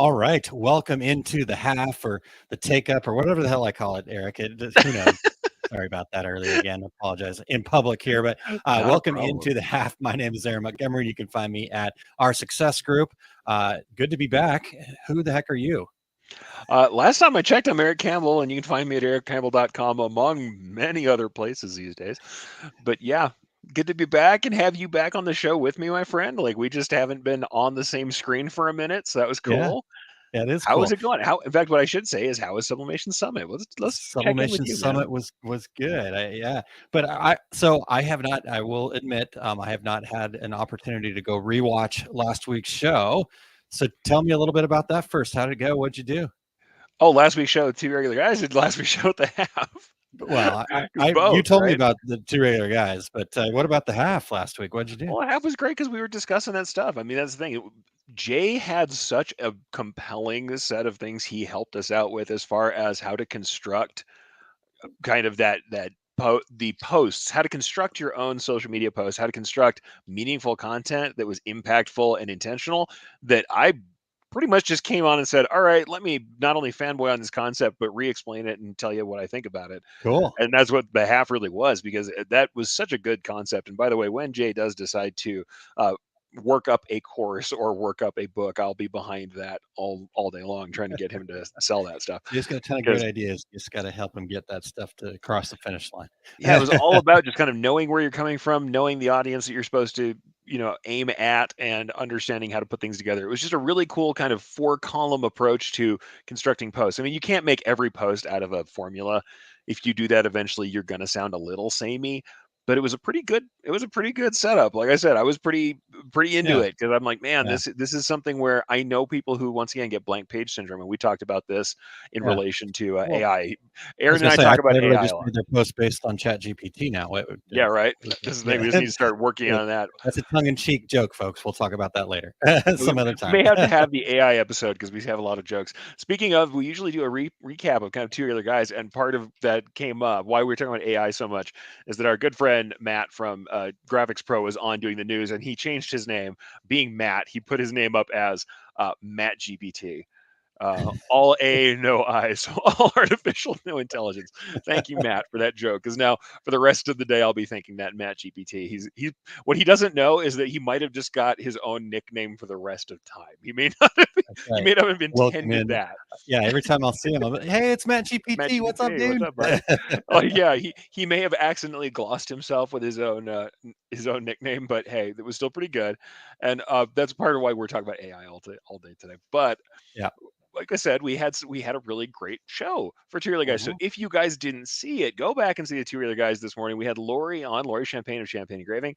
All right, welcome into the half or the take up or whatever the hell I call it, Eric. Who knows? Sorry about that earlier again. Apologize in public here, but Not a welcome problem. into the half. My name is Erich Montgomery. You can find me at our Success Group. Good to be back. Who the heck are you? Last time I checked, I'm Erich Campbell, and you can find me at erichcampbell.com among many other places these days. But yeah, good to be back and have you back on the show with me, my friend. Like we just haven't been on the same screen for a minute, so that was Yeah, cool. yeah, it is How is cool. it going? In fact, what I should say is, how is Sublimation Summit? Let's check in with Sublimation you, man. Summit was good. Yeah, but I have not. I will admit, I have not had an opportunity to go rewatch last week's show. So tell me a little bit about that first. How did it go? What'd you do? Oh, last week's show, two regular guys. Did last week's show at the half? Well, Because you both, told me right? about the two regular guys, but what about the half last week? What'd you do? Well, half was great because we were discussing that stuff. I mean, that's the thing. Jay had such a compelling set of things he helped us out with as far as how to construct kind of the posts, how to construct your own social media posts, how to construct meaningful content that was impactful and intentional. That I pretty much just came on and said, "All right, let me not only fanboy on this concept, but re-explain it and tell you what I think about it." Cool. And that's what the half really was, because that was such a good concept. And by the way, when Jay does decide to uh, work up a course or work up a book, I'll be behind that all day long, trying to get him to sell that stuff. He's got a ton of great Because ideas. You just got to help him get that stuff to cross the finish line. yeah, it was all about just kind of knowing where you're coming from, knowing the audience that you're supposed to, aim at, and understanding how to put things together. It was just a really cool kind of 4-column approach to constructing posts. I mean, you can't make every post out of a formula. If you do that, eventually you're going to sound a little samey. But it was a pretty good setup. Like I said, I was pretty into Yeah, it, because I'm like, man, yeah, this is something where I know people who once again get blank page syndrome, and we talked about this in yeah. relation to Well, AI. I was Aaron and gonna I say, I talk thought about everybody AI a just lot. made their post based on Chat GPT now. Yeah, right. This is the thing. Yeah, We just need to start working yeah. on that. That's a tongue-in-cheek joke, folks. We'll talk about that later, We, some other we time. may have to have the AI episode, because we have a lot of jokes. Speaking of, we usually do a recap of kind of two other guys, and part of that came up why we were talking about AI so much is that our good friend Matt from Graphics Pro was on doing the news, and he changed his name. Being Matt, he put his name up as Matt GPT. All A, no I, so all artificial, no intelligence. Thank you, Matt, for that joke. Because now, for the rest of the day, I'll be thinking that Matt GPT. He's what he doesn't know is that he might have just got his own nickname for the rest of time. He may not have, That's he right. may not have Welcome intended in. that. Yeah, every time I'll see him, I'm like, "Hey, it's Matt Matt GPT. What's up, GPT, what's dude?" up, buddy? Like, yeah, he may have accidentally glossed himself with his own nickname, but hey, it was still pretty good. And that's part of why we're talking about AI all day today. But Yeah. like I said, we had a really great show for Two Other Guys. So Mhm. if you guys didn't see it, go back and see the Two Other Guys this morning. We had Lori Champagne of Champagne Engraving,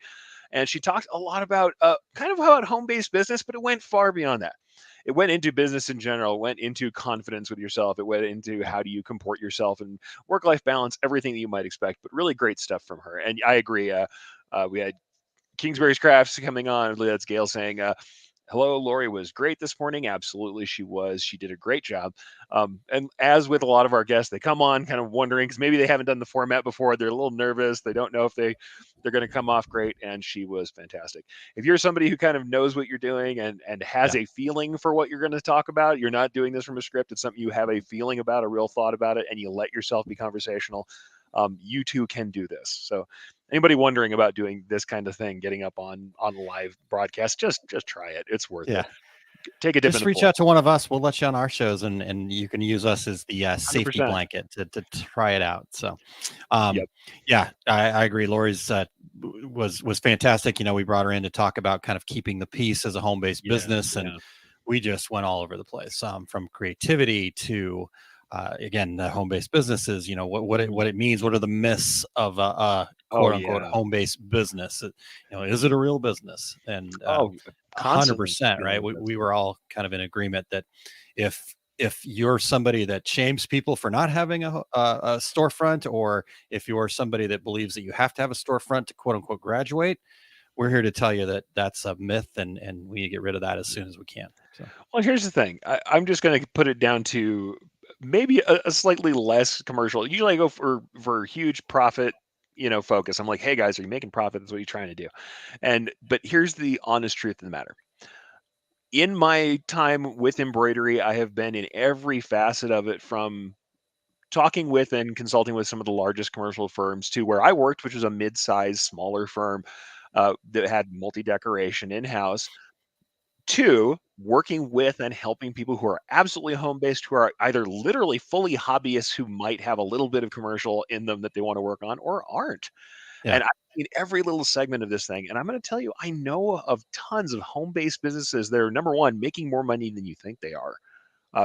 and she talked a lot about kind of about home-based business, but it went far beyond that. It went into business in general, went into confidence with yourself, it went into Yeah. how do you comport yourself and work-life balance, everything that you might expect. But really great stuff from her. And I agree. We had Kingsbury's Crafts coming on. I believe that's Gail saying, hello, Lori was great this morning. Absolutely, she was. She did a great job. And as with a lot of our guests, they come on kind of wondering, because maybe they haven't done the format before. They're a little nervous. They don't know if they're going to come off great. And she was fantastic. If you're somebody who kind of knows what you're doing and has Yeah. a feeling for what you're going to talk about, you're not doing this from a script. It's something you have a feeling about, a real thought about it, and you let yourself be conversational. You too can do this. So anybody wondering about doing this kind of thing, getting up on live broadcast, just try it. It's worth Yeah. it. Take a dip in Just the reach pool. out to one of us. We'll let you on our shows, and you can use us as the safety 100%. blanket to try it out. So, um, Yep. yeah, I agree. Lori's was fantastic. We brought her in to talk about kind of keeping the peace as a home based Yeah. business, and Yeah. we just went all over the place, from creativity to again the home based businesses. What it means. What are the myths of a Oh quote unquote yeah. home based business? Is it a real business? And Oh, hundred constantly percent, right? dealing with We that we stuff. were all kind of in agreement that if you're somebody that shames people for not having a storefront, or if you're somebody that believes that you have to have a storefront to quote unquote graduate, we're here to tell you that that's a myth, and we need to get rid of that as soon as we can. So Well, here's the thing. I'm just going to put it down to maybe a slightly less commercial. Usually, I go for huge profit, focus. I'm like, hey guys, are you making profit? That's what you're trying to do. But here's the honest truth of the matter. In my time with embroidery, I have been in every facet of it, from talking with and consulting with some of the largest commercial firms to where I worked, which was a mid-sized, smaller firm that had multi-decoration in-house, to working with and helping people who are absolutely home-based, who are either literally fully hobbyists who might have a little bit of commercial in them that they want to work on or aren't. Yeah. And I've seen every little segment of this thing. And I'm going to tell you, I know of tons of home-based businesses that are, number one, making more money than you think they are.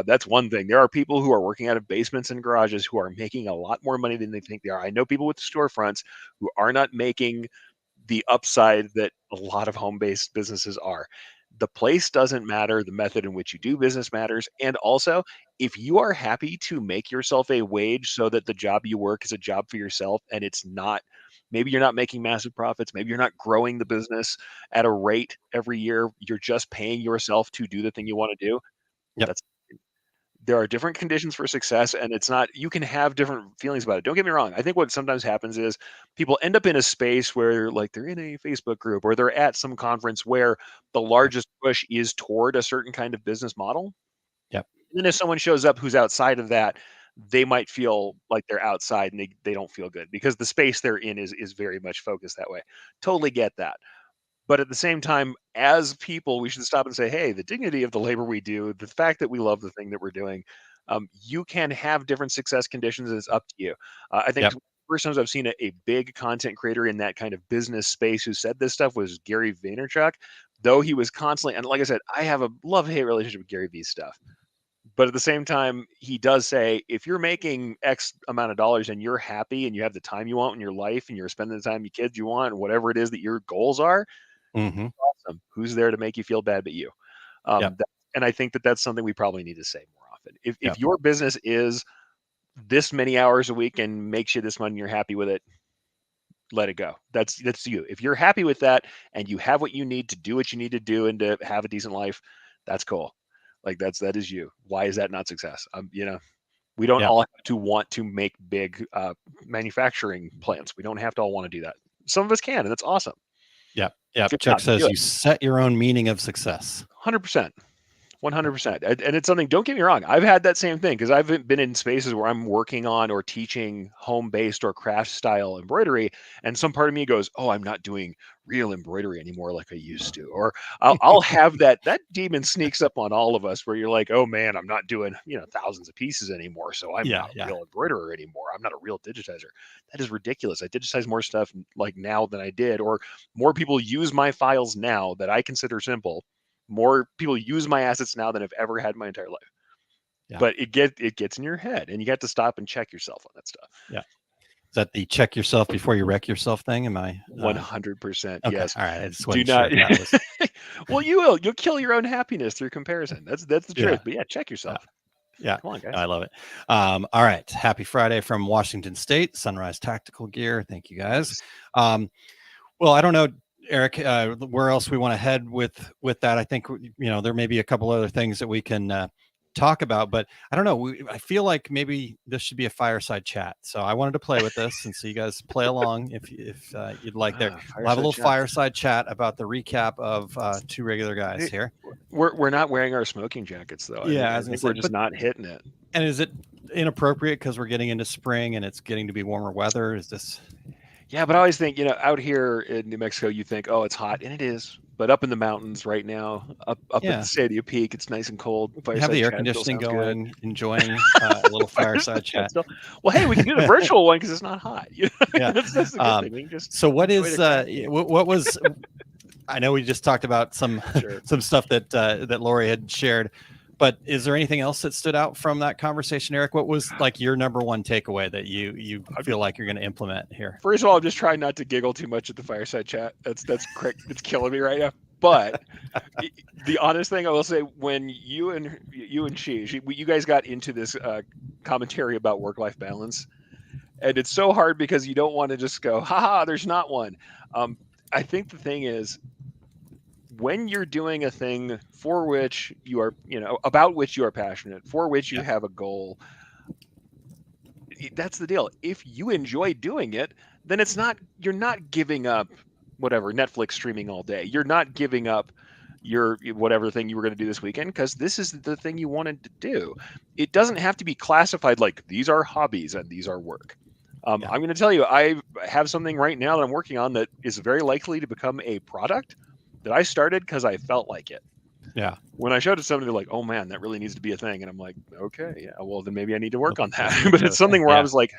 That's one thing. There are people who are working out of basements and garages who are making a lot more money than they think they are. I know people with storefronts who are not making the upside that a lot of home-based businesses are. The place doesn't matter, the method in which you do business matters, and also, if you are happy to make yourself a wage so that the job you work is a job for yourself and it's not, maybe you're not making massive profits, maybe you're not growing the business at a rate every year, you're just paying yourself to do the thing you wanna do, Yep. that's, there are different conditions for success, and it's not, you can have different feelings about it. Don't get me wrong. I think what sometimes happens is people end up in a space where, like, they're in a Facebook group or they're at some conference where the Yep. largest push is toward a certain kind of business model. Yep. And then if someone shows up who's outside of that, they might feel like they're outside and they don't feel good because the space they're in is very much focused that way. Totally get that. But at the same time, as people, we should stop and say, hey, the dignity of the labor we do, the fact that we love the thing that we're doing, you can have different success conditions, and it's up to you. I think Yep. the first times I've seen a big content creator in that kind of business space who said this stuff was Gary Vaynerchuk, though he was constantly, and like I said, I have a love hate relationship with Gary V's stuff. But at the same time, he does say, if you're making X amount of dollars and you're happy and you have the time you want in your life and you're spending the time with your kids you want, and whatever it is that your goals are, Hmm. awesome. Who's there to make you feel bad but you? Yep. That, and I think that that's something we probably need to say more often. If Yep. your business is this many hours a week and makes you this money and you're happy with it, let it go. That's you. If you're happy with that and you have what you need to do what you need to do and to have a decent life, that's cool. Like that is you. Why is that not success? We don't Yep. all have to want to make big manufacturing plants. We don't have to all want to do that. Some of us can, and that's awesome. Yep. Yep. If Chuck not, do says it. you set your own meaning of success. 100%. 100%. And it's something, don't get me wrong, I've had that same thing because I've been in spaces where I'm working on or teaching home-based or craft style embroidery, and some part of me goes, "Oh, I'm not doing real embroidery anymore like I used to." Or I'll have that demon sneaks up on all of us where you're like, "Oh man, I'm not doing, thousands of pieces anymore, so I'm Yeah. not a Yeah. real embroiderer anymore. I'm not a real digitizer." That is ridiculous. I digitize more stuff like now than I did, or more people use my files now that I consider simple. More people use my assets now than I've ever had in my entire life. Yeah. But it gets in your head, and you have to stop and check yourself on that stuff. Yeah. Is that the check yourself before you wreck yourself thing? Am I 100%, okay? yes. All right. I just Do wasn't sure not. if that was. Well, you will. You'll kill your own happiness through comparison. That's the Yeah. truth. But yeah, check Yeah. yourself. Yeah. Come on, I guys. love it. All right. Happy Friday from Washington State, Sunrise Tactical Gear. Thank you guys. Nice. Well, I don't know, Eric, where else we want to head with that. I think there may be a couple other things that we can talk about, but I don't know. I feel like maybe this should be a fireside chat. So I wanted to play with this, and so you guys play along if you'd like. There, we'll have a Fireside little chat. fireside chat about the recap of Two Regular Guys Hey, here. we're not wearing our smoking jackets though. I think Yeah, I I was gonna think say, we're just but not hitting it. and is it inappropriate because we're getting into spring and it's getting to be warmer weather? Is this? Yeah, but I always think, out here in New Mexico, you think, oh, it's hot, and it is. But up in the mountains right now, up at the Yeah, Stadia Peak, it's nice and cold. you have Fireside the air chat still conditioning sounds good. going, enjoying a little Fireside fireside chat chat. still. Well, hey, we can do the virtual one because it's not hot. Yeah. That's the good thing. We can just So what enjoy is the crap. what was I know we just talked about some Sure. some stuff that Lori had shared, but is there anything else that stood out from that conversation, Eric? What was like your number one takeaway that you feel like you're going to implement here? First of all, I'm just trying not to giggle too much at the fireside chat. That's correct. It's killing me right now. But the honest thing I will say, when you and you guys got into this commentary about work-life balance, and it's so hard because you don't want to just go, haha, there's not one. I think the thing is, when you're doing a thing for which you are, about which you are passionate, for which you Yeah. have a goal, that's the deal. If you enjoy doing it, then you're not giving up whatever Netflix streaming all day. You're not giving up your whatever thing you were going to do this weekend because this is the thing you wanted to do. It doesn't have to be classified like these are hobbies and these are work. Yeah. I'm going to tell you, I have something right now that I'm working on that is very likely to become a product that I started because I felt like it. Yeah. When I showed it to somebody, they're like, "Oh man, that really needs to be a thing," and I'm like, "Okay, yeah, well then maybe I need to work on that." Let's make But that it's a thing. something where I Yeah. was like,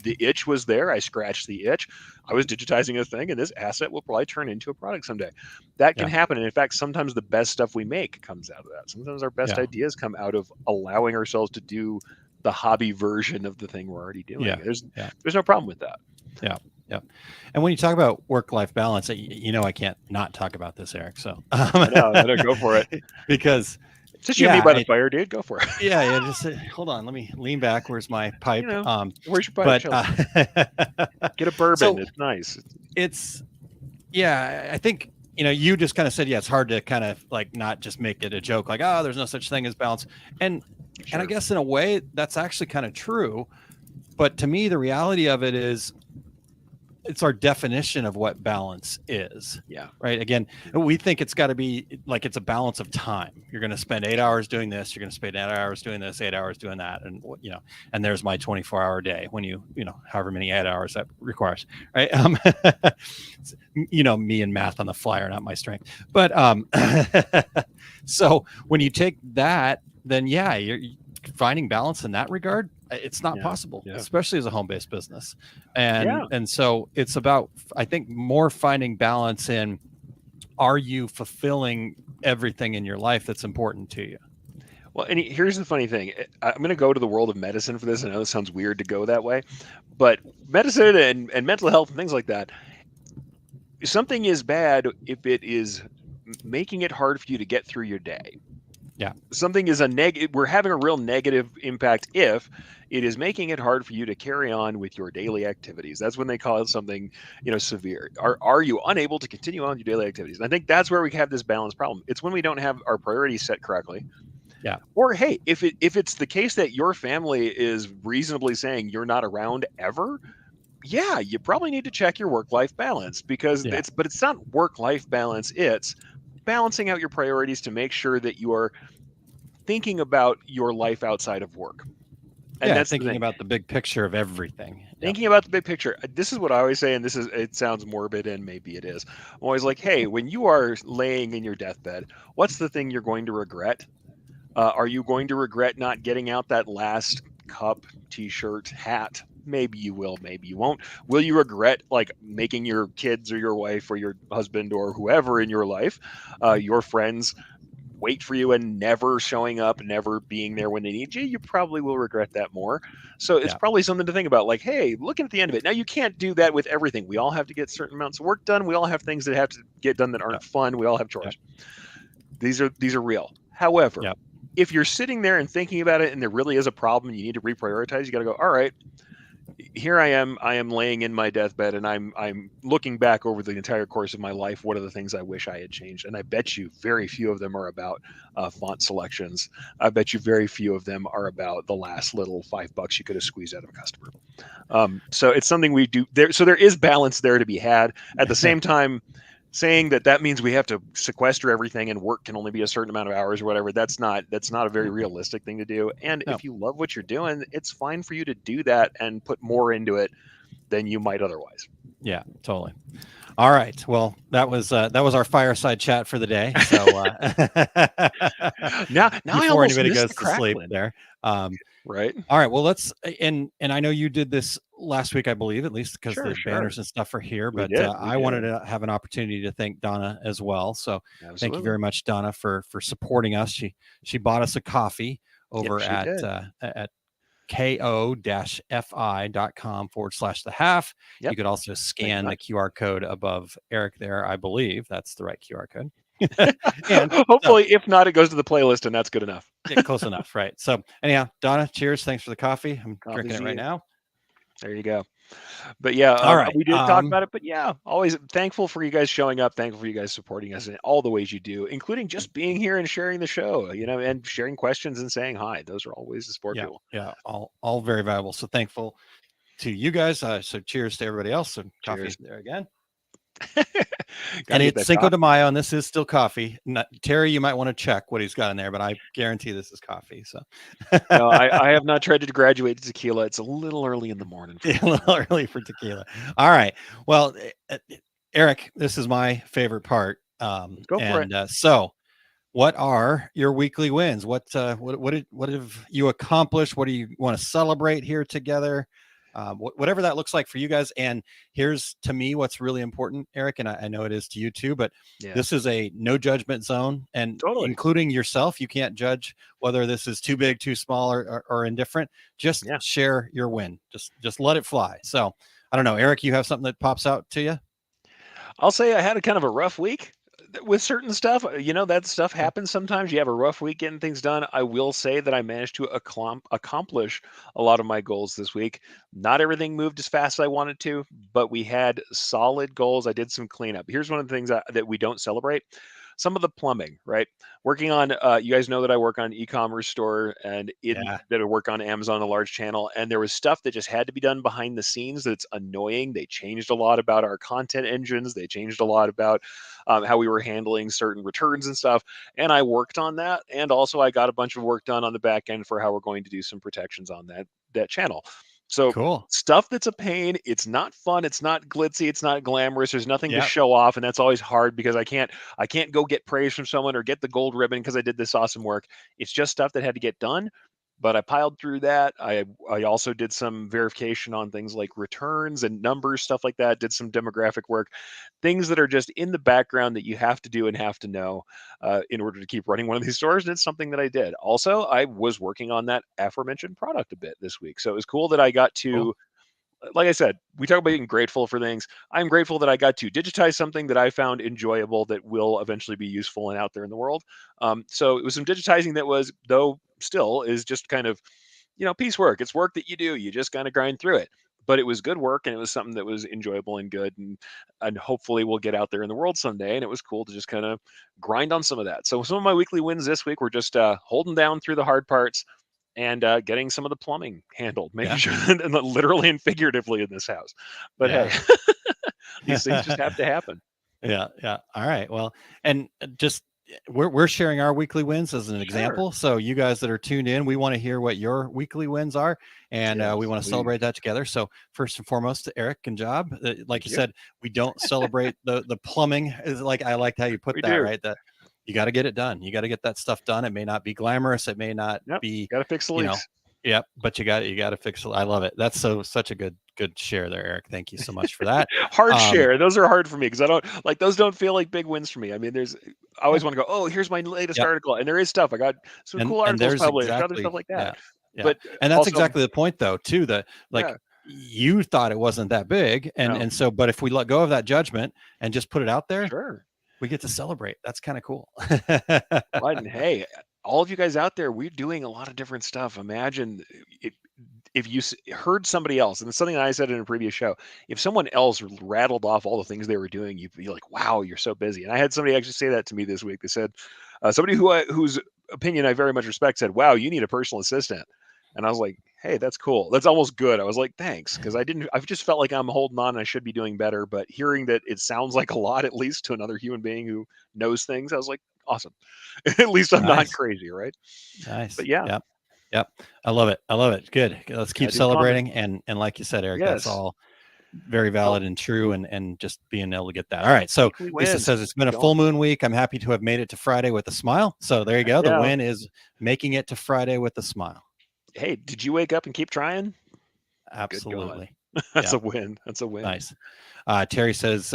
the itch was there. I scratched the itch. I was digitizing a thing, and this asset will probably turn into a product someday. That can Yeah. happen, and in fact, sometimes the best stuff we make comes out of that. Sometimes our best Yeah. ideas come out of allowing ourselves to do the hobby version of the thing we're already doing. Yeah. There's Yeah. there's no problem with that. Yeah. Yeah. And when you talk about work-life balance, I can't not talk about this, Eric. So, I know, go for it. because It's just you and me yeah, by the fire, dude. Go for it. yeah. Just hold on. Let me lean back. Where's my You pipe? know, where's your pipe, But Chelsea? Get a bourbon. so It's nice. it's yeah. I think you just kind of said it's hard to kind of like not just make it a joke, like there's no such thing as balance, and I Sure. guess in a way that's actually kind of true. But to me, the reality of it is it's our definition of what balance is, Yeah. right? Again, we think it's got to be like it's a balance of time. You're going to spend 8 hours doing this, you're going to spend 8 hours doing this, 8 hours doing that, and and there's my 24-hour day when however many 8 hours that requires, right? Me and math on the fly are not my strength, but so when you take that, then you're finding balance in that regard. It's not Yeah. possible, Yeah. especially as a home-based business. Yeah. And so it's about, I think, more finding balance in, are you fulfilling everything in your life that's important to you? Well, and here's the funny thing. I'm going to go to the world of medicine for this. I know it sounds weird to go that way, but medicine and mental health and things like that, something is bad if it is making it hard for you to get through your day. Yeah. Something is we're having a real negative impact if it is making it hard for you to carry on with your daily activities. That's when they call it something, severe. Are you unable to continue on your daily activities? And I think that's where we have this balance problem. It's when we don't have our priorities set correctly. Yeah. Or hey, if it's the case that your family is reasonably saying you're not around ever, yeah, you probably need to check your work-life balance because Yeah. it's not work-life balance, it's balancing out your priorities to make sure that you are thinking about your life outside of work. And Yeah. that's the Thinking thing. about the big picture of everything. Yep. Thinking about the big picture. This is what I always say, and it sounds morbid, and maybe it is. I'm always like, hey, when you are laying in your deathbed, what's the thing you're going to regret? Are you going to regret not getting out that last cup, t-shirt, hat? Maybe you will, maybe you won't. Will you regret like making your kids or your wife or your husband or whoever in your life, your friends, wait for you and never showing up, never being there when they need you? You probably will regret that more. So it's Yeah. probably something to think about. Like, hey, looking at the end of it. Now you can't do that with everything. We all have to get certain amounts of work done. We all have things that have to get done that aren't Yep. fun. We all have Yep. chores. These are real. However, Yep. if you're sitting there and thinking about it and there really is a problem and you need to reprioritize, you got to go, all right, here I am laying in my deathbed and I'm looking back over the entire course of my life. What are the things I wish I had changed? And I bet you very few of them are about font selections. I bet you very few of them are about the last little $5 you could have squeezed out of a customer. So it's something we do there. So there is balance there to be had. At the same time, saying that means we have to sequester everything and work can only be a certain amount of hours or whatever, that's not a very realistic thing to do. And No. if you love what you're doing, it's fine for you to do that and put more into it than you might otherwise. Yeah, totally. All right. Well, that was our fireside chat for the day. So Now I before almost anybody missed goes the to sleep crackling. there. Right. All right. Well, let's and I know you did this last week, I believe, at least because Sure, the banners sure. and stuff are here. We But did. We I wanted did. to have an opportunity to thank Donna as well. So thank you Absolutely. very much, Donna, for supporting us. She bought us a coffee Yep, over she did. at ko-fi.com/the half. You Yep. could also Thank you scan the much. QR code above Eric there. I believe that's the right QR code. And so Hopefully, if not, it goes to the playlist and that's good enough. yeah, close enough, right? So anyhow, Donna, cheers. Thanks for the coffee. I'm drinking Coffee's it to right you. now. There you go. But yeah, All right. we did talk about it. But yeah, always thankful for you guys showing up. Thankful for you guys supporting us in all the ways you do, including just being here and sharing the show, and sharing questions and saying hi. Those are all ways to support Yeah, people. yeah, all very valuable. So thankful to you guys. So cheers to everybody else. So coffee Cheers. there again. Gotta And get it's that Cinco de coffee. Mayo, and this is still coffee. Not, Terry, you might want to check what he's got in there, but I guarantee this is coffee. So No, I have not tried to graduate to tequila. It's a little early in the morning for yeah, a me. little early for tequila. All right. Well, Eric, this is my favorite part. Let's go for it. So, what are your weekly wins? What have you accomplished? What do you want to celebrate here together? Whatever that looks like for you guys. And here's to me what's really important, Eric, and I know it is to you too. But Yeah, this is a no judgment zone, and totally. including yourself. You can't judge whether this is too big, too small, or indifferent. Just Yeah. share your win. Just let it fly. So I don't know, Eric. You have something that pops out to you? I'll say I had a kind of a rough week with certain stuff. That stuff Okay. happens sometimes. You have a rough week getting things done. I will say that I managed to accomplish a lot of my goals this week. Not everything moved as fast as I wanted to, but we had solid goals. I did some cleanup. Here's one of the things that we don't celebrate. Some of the plumbing, right? Working on, you guys know that I work on e-commerce store and in Yeah. that I work on Amazon, a large channel, and there was stuff that just had to be done behind the scenes that's annoying. They changed a lot about our content engines. They changed a lot about how we were handling certain returns and stuff. And I worked on that, and also I got a bunch of work done on the back end for how we're going to do some protections on that channel. So Cool. stuff that's a pain. It's not fun. It's not glitzy. It's not glamorous. There's nothing to Yeah. show off, and that's always hard because I can't go get praise from someone or get the gold ribbon because I did this awesome work. It's just stuff that had to get done. But I piled through that. I also did some verification on things like returns and numbers, stuff like that. Did some demographic work, things that are just in the background that you have to do and have to know in order to keep running one of these stores. And it's something that I did. Also, I was working on that aforementioned product a bit this week, so it was cool that I got Cool. to, like I said, we talk about being grateful for things. I'm grateful that I got to digitize something that I found enjoyable that will eventually be useful and out there in the world. So it was some digitizing that was, though, still is just kind of, piecework. It's work that you do. You just kind of grind through it. But it was good work, and it was something that was enjoyable and good, and hopefully we'll get out there in the world someday. And it was cool to just kind of grind on some of that. So some of my weekly wins this week were just holding down through the hard parts and getting some of the plumbing handled, making Yeah. sure that literally and figuratively in this house. But hey, Yeah. these things just have to happen. Yeah, yeah. All right. Well, and just we're sharing our weekly wins as an Sure. example. So you guys that are tuned in, we want to hear what your weekly wins are, and we Yes, want to please. celebrate that together. So first and foremost, to Eric and Job, like Thank you you. said, we don't celebrate the plumbing. Is like I liked how you put We that do. right. That you got to get it done. You got to get that stuff done. It may not be glamorous. It may not Yep. be, Got to fix the you know, leaks. yep. But you got to fix it. I love it. That's such a good share there, Eric. Thank you so much for that. Hard Um, share. Those are hard for me because I don't like those. Don't feel like big wins for me. I mean, I always yeah. want to go. Oh, here's my latest Yep. article, and there is stuff. I got some cool And articles there's published, other stuff exactly, like that. yeah, yeah, But and that's also, exactly the point though too, that like yeah, you thought it wasn't that big, no, and so but if we let go of that judgment and just put it out there, sure. we get to celebrate. That's kind of cool. But hey, all of you guys out there, we're doing a lot of different stuff. Imagine it, if you heard somebody else, and it's something that I said in a previous show, if someone else rattled off all the things they were doing, you'd be like, "Wow, you're so busy." And I had somebody actually say that to me this week. They said, somebody whose opinion I very much respect said, "Wow, you need a personal assistant." And I was like, "Hey, that's cool. That's almost good." I was like, "Thanks," because I've just felt like I'm holding on. And I should be doing better, but hearing that it sounds like a lot, at least to another human being who knows things, I was like, "Awesome." At least I'm not Nice, crazy, right? nice. But yeah, Yep, yep. I love it. I love it. Good. Let's keep gotta do the plumbing. celebrating, and like you said, Eric, that's Yes. all very Well, valid and true, and just being able to get that. All right. So weekly Lisa wins. says it's been Keep a full going. moon week. I'm happy to have made it to Friday with a smile. So there you Heck go. The yeah. win is making it to Friday with a smile. Hey, did you wake up and keep trying? Good going. Absolutely. That's Yeah. a win. That's a win. Nice. Terry says,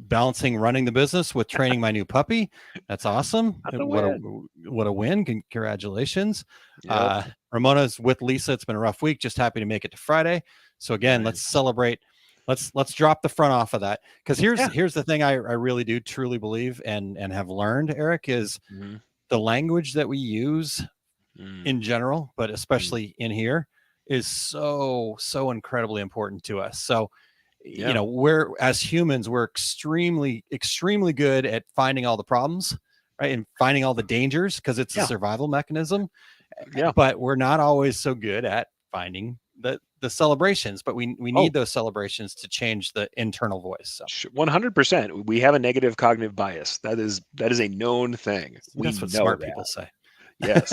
balancing running the business with training my new puppy. That's awesome. That's a win. What a win. Congratulations. Yep. Ramona's with Lisa. It's been a rough week. Just happy to make it to Friday. So again, let's Nice. celebrate. Let's drop the front off of that. Because Yeah. here's the thing I really do truly believe and have learned, Eric, is Mhm. the language that we use Mm. in general, but Mm. especially in here, is so incredibly important to us. So Yeah. we're as humans, we're extremely good at finding all the problems, right, and finding all the dangers because it's a Yeah. survival mechanism, Yeah. but we're not always so good at finding the the celebrations, but we Oh, need those celebrations to change the internal voice. So 100%. We have a negative cognitive bias. That is a known thing. see, We that's what know smart people that. say. Yes.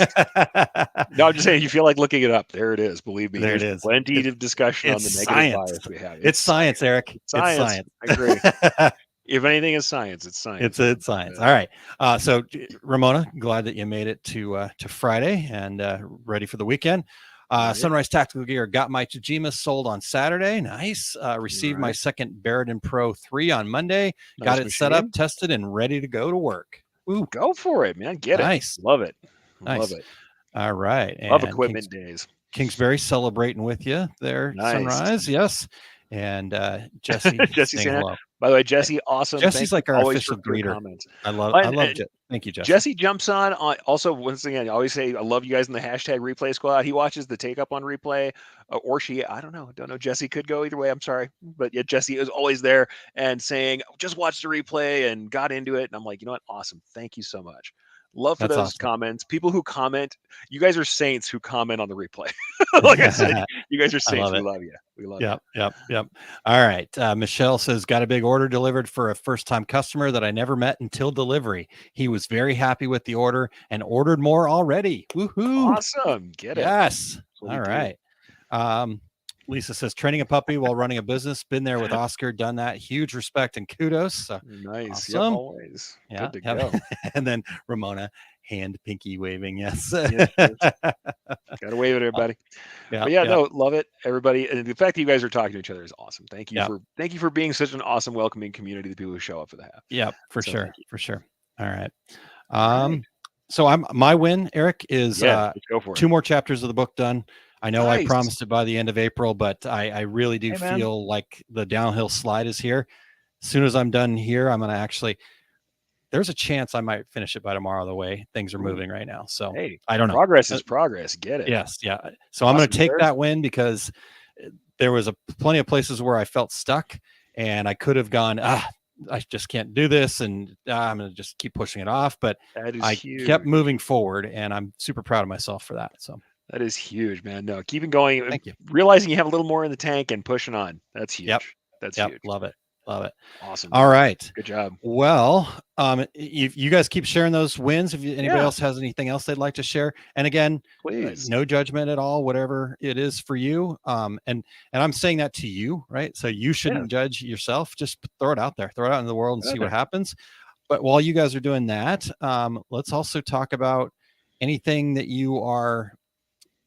No, I'm just saying, you feel like looking it up. There it is. Believe me, There it there's is. plenty It, of discussion on it's the negative science. bias we have. It's It's science, science. Eric. It's It's science. science. I agree. If anything is science, it's science, man. It's science. All right. So Ramona, glad that you made it to Friday and ready for the weekend. All right. Sunrise Tactical Gear got my Tajima sold on Saturday. Nice. All Received my right. second Barradin Pro 3 on Monday. Got Nice it set up, machine. tested, and ready to go to work. Ooh, Go for it, man. Get it. nice. Love it. Love Nice. it. All right. Love And equipment days. Kingsbury celebrating with you there, Nice. Sunrise. Yes. And Jesse Jesse saying Santa. hello. By the way, Hey, Jesse, awesome. Thank Jesse's you like our always for official your greeter. comments. I And, love and Thank you, Jesse. Jesse jumps on. Also, once again, I always say I love you guys in the hashtag replay squad. He watches the take up on replay, or she. I don't know. Don't know. Jesse could go either way. I'm sorry, but yeah, Jesse is always there and saying, "Just watch the replay," and got into it. And I'm like, you know what? Awesome. Thank you so much. Love for That's those awesome. comments. People who comment. You guys are saints who comment on the replay. Like I said, you guys are I saints. love We it. love you. We love you. Yep. All right. Michelle says, got a big order delivered for a first time customer that I never met until delivery. He was very happy with the order and ordered more already. Woohoo. Awesome. Get it. Yes. That's what we All do. right. Um, Lisa says, training a puppy while running a business. Been there with Oscar, done that. Huge respect and kudos. So Nice. Yep. awesome. Always Yeah. good to Yep. go. And then Ramona, hand pinky waving. Yes. Yes. Yes. Gotta wave at everybody. Yeah. But yeah, Yeah. no, love it, everybody. And the fact that you guys are talking to each other is awesome. Yeah. Thank you for being such an awesome, welcoming community. The people who show up for the half. Yeah. For So sure. thank you. For sure. All right. All right. So my win, Eric, is Yeah, let's go for it. 2 more chapters of the book done. I know I Nice. promised it by the end of April, but I really do Hey man. feel like the downhill slide is here. As soon as I'm done here, I'm gonna actually. There's a chance I might finish it by tomorrow. The way things are Ooh, moving right now, so hey, I don't know. progress is progress. Get it. Yes, yeah. So I'm gonna Awesome, take sir. that win because there was plenty of places where I felt stuck, and I could have gone. I just can't do this, and I'm going to just keep pushing it off. But That is I kept huge. moving forward, and I'm super proud of myself for that. So That is huge, man. No, keeping going, thank you. realizing you have a little more in the tank and pushing on. That's Yep, huge. That's yep, huge. love it, love it. Awesome, All man. right. Good job. Well, you guys keep sharing those wins. If anybody Yeah, else has anything else they'd like to share, and again, please. no judgment at all, whatever it is for you. And I'm saying that to you, right? So you Yeah, shouldn't judge yourself. Just throw it out there, throw it out in the world, and get out see what there. happens. But while you guys are doing that, let's also talk about anything that you are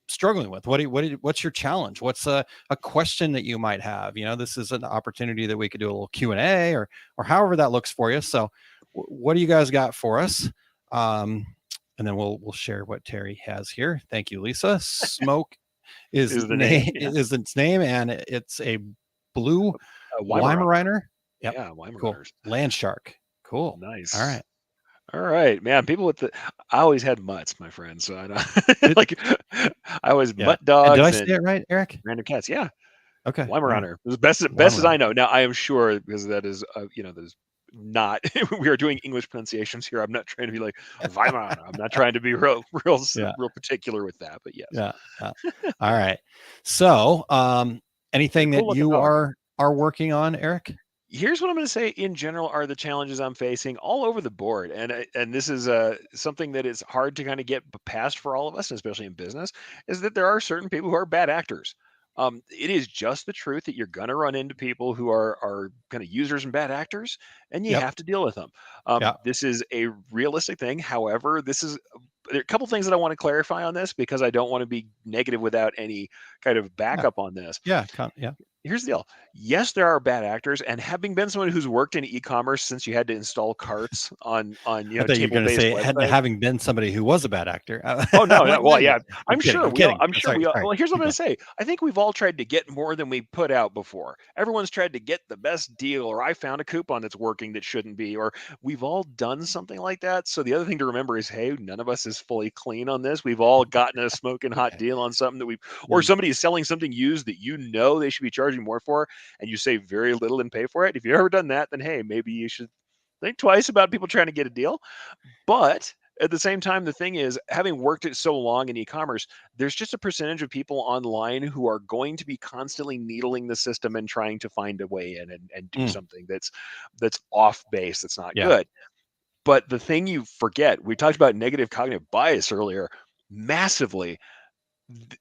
struggling with. What's your challenge? What's a question that you might have? This is an opportunity that we could do a little Q&A or however that looks for you. So what do you guys got for us? And then we'll share what Terry has here. Thank you, Lisa. Smoke is Is the name? name Yeah. is its name, and it's a blue Weimaraner. Weimaraner. Yep. Yeah, Cool. Weimaraners. Land shark. Cool. All Nice. right. All right, man. People with the I always had mutts, my friend. So I know Did, like I always yeah. mutt And did I dogs say and it right, Eric? random cats. Yeah, Okay. All right. Weimaraner. The best as I Weimaraner. know. Now I am sure because that is there's not we are doing English pronunciations here. I'm not trying to be like Weimaraner. I'm not trying to be Yeah. real particular with that, but yes. Yeah. Yeah. All right. So, Yeah, anything cool that looking you dog. are working on, Eric? Here's what I'm going to say in general are the challenges I'm facing all over the board, and this is something that is hard to kind of get past for all of us, and especially in business, is that there are certain people who are bad actors. It is just the truth that you're going to run into people who are kind of users and bad actors, and you Yep. have to deal with them. Yeah. This is a realistic thing. However, there are a couple things that I want to clarify on this because I don't want to be negative without any kind of Yeah. backup on this. Yeah. Yeah. Here's the deal. Yes, there are bad actors, and having been someone who's worked in e-commerce since you had to install carts on I thought you were going to table-based say websites. having been somebody who was a bad actor. Oh no, I'm no. like, Well, wait a yeah. minute. I'm kidding. I'm kidding. I'm sure Sorry. we all. Sorry. Well, here's what I'm Keep going going. to say. I think we've all tried to get more than we put out before. Everyone's tried to get the best deal, or I found a coupon that's working that shouldn't be, or we've all done something like that. So the other thing to remember is, hey, none of us is fully clean on this. We've all gotten a smoking hot Okay. deal on something that or Then somebody is selling something used that they should be charging more for, and you save very little and pay for it. If you've ever done that, then hey, maybe you should think twice about people trying to get a deal. But At the same time, the thing is, having worked it so long in e-commerce, there's just a percentage of people online who are going to be constantly needling the system and trying to find a way in and do Mm, something that's off base, that's not yeah. good. But the thing you forget, we talked about negative cognitive bias earlier, massively. th-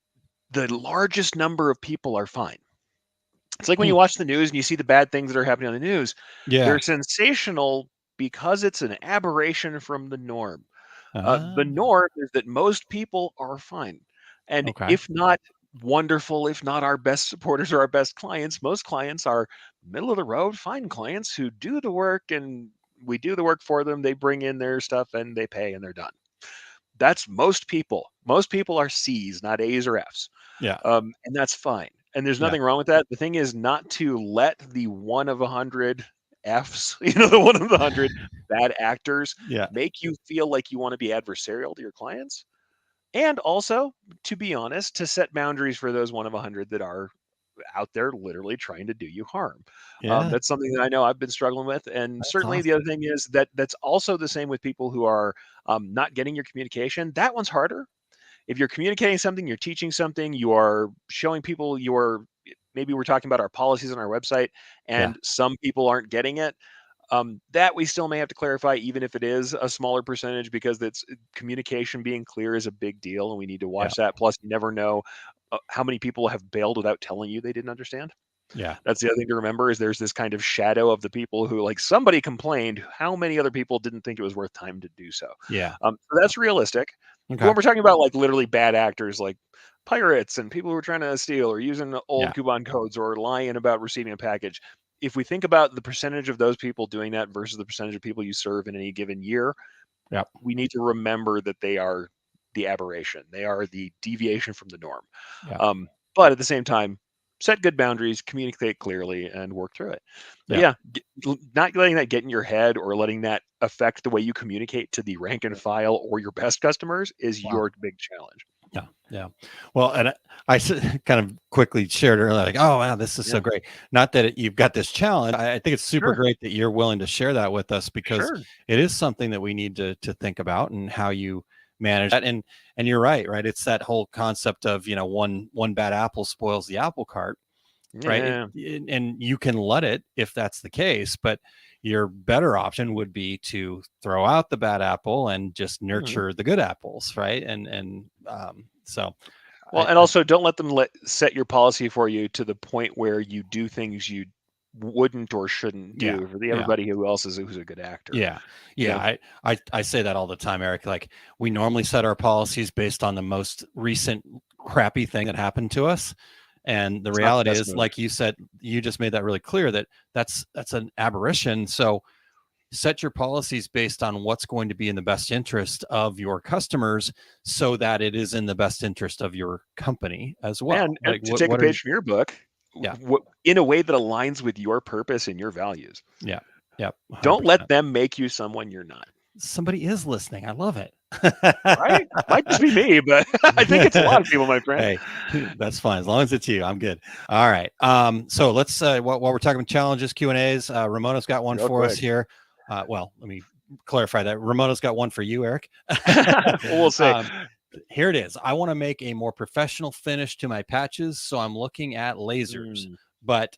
the largest number of people are fine. It's like when Hmm. you watch the news and you see the bad things that are happening on the news, they're Yeah. sensational because it's an aberration from the norm. Ah, The norm is that most people are fine. And okay. if not wonderful, if not our best supporters or our best clients, most clients are middle of the road, fine clients who do the work and we do the work for them. They bring in their stuff and they pay and they're done. That's most people. Most people are C's, not A's or F's. Yeah. And that's fine. And there's Yeah. nothing wrong with that. The thing is not to let the one of 100 F's, the one of the 100 bad actors Yeah. make you feel like you want to be adversarial to your clients. And also, to be honest, to set boundaries for those one of 100 that are out there literally trying to do you harm. Yeah. That's something that I know I've been struggling with. And That's certainly the other awesome. thing is that that's also the same with people who are not getting your communication. That one's harder. If you're communicating something, you're teaching something, you are showing people your, maybe we're talking about our policies on our website Yeah. and some people aren't getting it, that we still may have to clarify, even if it is a smaller percentage, because that's communication being clear is a big deal, and we need to Yeah. watch that. Plus, you never know how many people have bailed without telling you they didn't understand. Yeah. That's the other thing to remember is there's this kind of shadow of the people who, like, somebody complained. How many other people didn't think it was worth time to do so? Yeah. So that's realistic. But Okay. when we're talking about like literally bad actors, like pirates and people who are trying to steal or using Yeah. old coupon codes or lying about receiving a package, if we think about the percentage of those people doing that versus the percentage of people you serve in any given year, Yep. we need to remember that they are the aberration. They are the deviation from the norm. Yeah. But at the same time, set good boundaries, communicate clearly, and work through it. But Yep. yeah, not letting that get in your head or letting that affect the way you communicate to the rank and file or your best customers is Wow. your big challenge. Yeah, yeah. Well, and kind of quickly shared earlier, like, oh wow, this is so Yeah, great. Not that you've got this challenge. I think it's super sure, great that you're willing to share that with us because sure. it is something that we need to think about and how you manage that. And you're right, right? It's that whole concept of one bad apple spoils the apple cart, right? Yeah. And you can let it if that's the case, but your better option would be to throw out the bad apple and just Mhm. nurture the good apples, right? So Well, and I also don't let them set your policy for you to the point where you do things you wouldn't or shouldn't yeah, do for the yeah, everybody who else is who's a good actor. yeah, You yeah. know? I say that all the time, Eric. Like we normally set our policies based on the most recent crappy thing that happened to us. And the It's not the reality best is, move. like you said, you just made that really clear that that's an aberration. So set your policies based on what's going to be in the best interest of your customers so that it is in the best interest of your company as well. And Like to take a what are page from your book, yeah, in a way that aligns with your purpose and your values. yeah, yeah, Don't let 100%. them make you someone you're not. Somebody is listening. I love it. Right? Might just be me, but I think it's a lot of people, my friend. Hey, that's fine. As long as it's you, I'm good. All right. So let's while we're talking challenges, Q&As, Ramona's got one Real for us quick. here. Well, let me clarify that. Ramona's got one for you, Eric. Well, we'll say, um, here it is. I want to make a more professional finish to my patches, so I'm looking at lasers, mm, but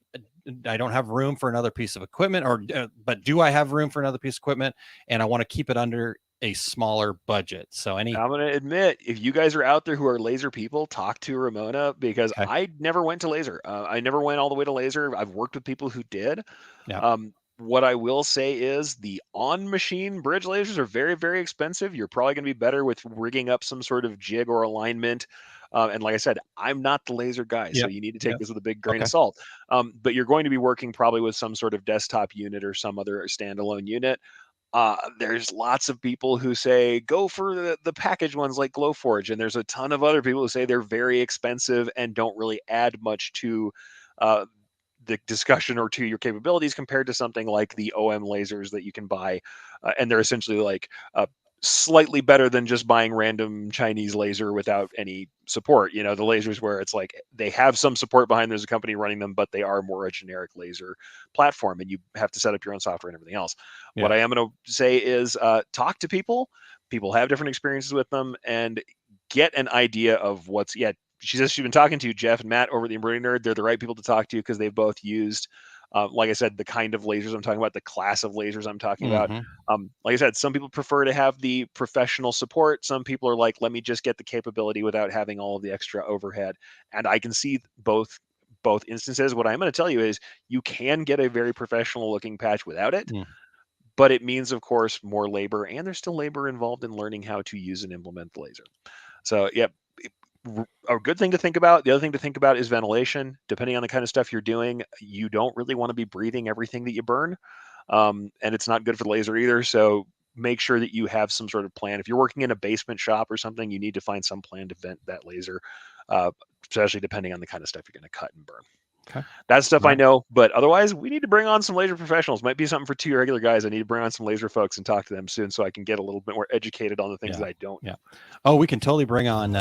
I don't have room for another piece of equipment, or but do I have room for another piece of equipment? And I want to keep it under a smaller budget. So any I'm gonna admit, if you guys are out there who are laser people, talk to Ramona because okay, I never went to laser. I never went all the way to laser. I've worked with people who did. yeah, What I will say is the on-machine bridge lasers are very, very expensive. You're probably going to be better with rigging up some sort of jig or alignment. And like I said, I'm not the laser guy, so yep, you need to take yep, this with a big grain okay, of salt. But you're going to be working probably with some sort of desktop unit or some other standalone unit. There's lots of people who say go for the package ones like Glowforge, and there's a ton of other people who say they're very expensive and don't really add much to uh, the discussion or to your capabilities compared to something like the OM lasers that you can buy, and they're essentially like slightly better than just buying random Chinese laser without any support. The lasers where it's like they have some support behind. There's a company running them, but they are more a generic laser platform, and you have to set up your own software and everything else. What yeah, I am going to say is talk to people. people have different experiences with them, and get an idea of what's, yeah. She says she's been talking to Jeff and Matt over at the Embroidery Nerd. They're the right people to talk to because they've both used, like I said, the kind of lasers I'm talking about, the class of lasers I'm talking about. Hmm. Like I said, some people prefer to have the professional support. Some people are like, let me just get the capability without having all of the extra overhead. And I can see both instances. What I'm going to tell you is you can get a very professional looking patch without it, Mm. but it means, of course, more labor, and there's still labor involved in learning how to use and implement the laser. So, yeah, a good thing to think about. The other thing to think about is ventilation. Depending on the kind of stuff you're doing, you don't really want to be breathing everything that you burn, and it's not good for the laser either. So make sure that you have some sort of plan. If you're working in a basement shop or something, you need to find some plan to vent that laser, uh, especially depending on the kind of stuff you're going to cut and burn. Okay. That's stuff All I right. know, but otherwise, we need to bring on some laser professionals. Might be something for two regular guys. I need to bring on some laser folks and talk to them soon, so I can get a little bit more educated on the things Yeah. that I don't know. Yeah. Oh, we can totally bring on.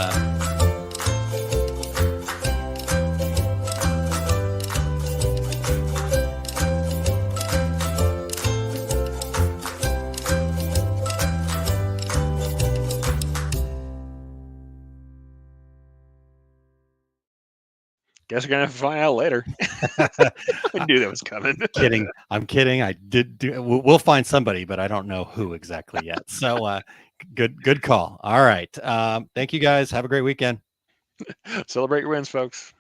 Guess we're gonna have to find out later. I knew that was coming. Kidding. I'm kidding. I did do. We'll find somebody, but I don't know who exactly yet. So, good call. All right. Thank you guys. Have a great weekend. Celebrate your wins, folks.